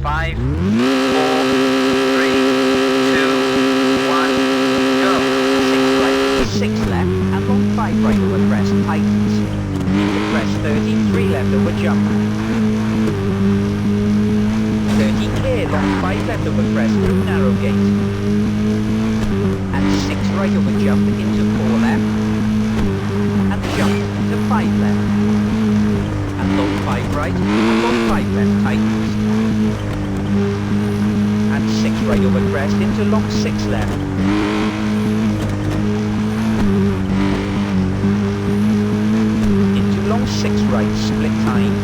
5, 4, 3, 2, 1, go. 6 right, 6 left, and long 5 right over crest, tightens. Into crest 30, 3 left over jump. 30 clear, long 5 left over crest through narrow gate. And 6 right over jump into 4 left. And jump into 5 left. And long 5 right, and long 5 left, tightens. And 6 right over crest into long 6 left. Into long 6 right, split time.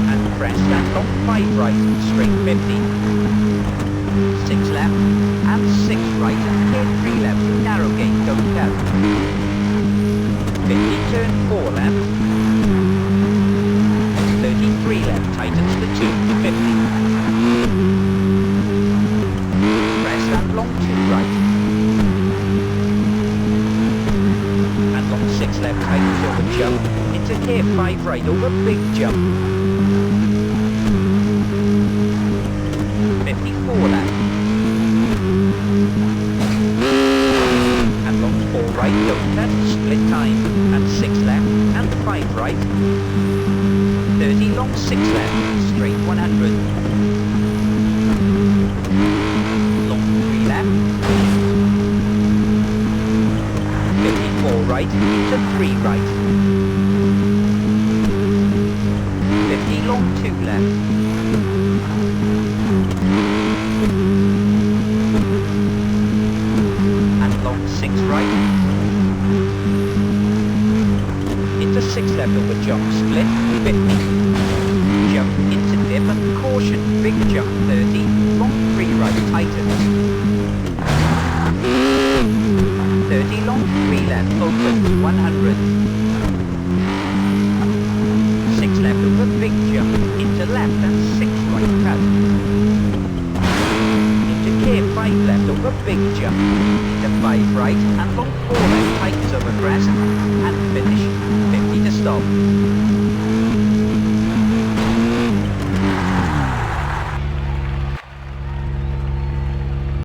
And crest and long 5 right, straight 50. 6 left, and 6 right, and clear 3 left through narrow gate, don't cut. 50, turn 4 left. 33 left, tightens the 2 to 50. Crest and long 2 right. And long 6 left, tightens over jump. Into clear 5 right over big jump. 54 left. And long 4 right, don't cut, split time. And 6 left, and 5 right. 30 long 6 left, straight 100. Long 3 left. 54 right, to 3 right. 50 long 2 left. And long 6 right. Into 6 left over jump, split, 50. Jump into dip and caution, big jump 30, long 3 right, tightens. 30 long 3 left, opens 100. 6 left over big jump, into left and 6 right cut. Into clear 5 left over big jump, into 5 right and long 4 left, tightens over crest, and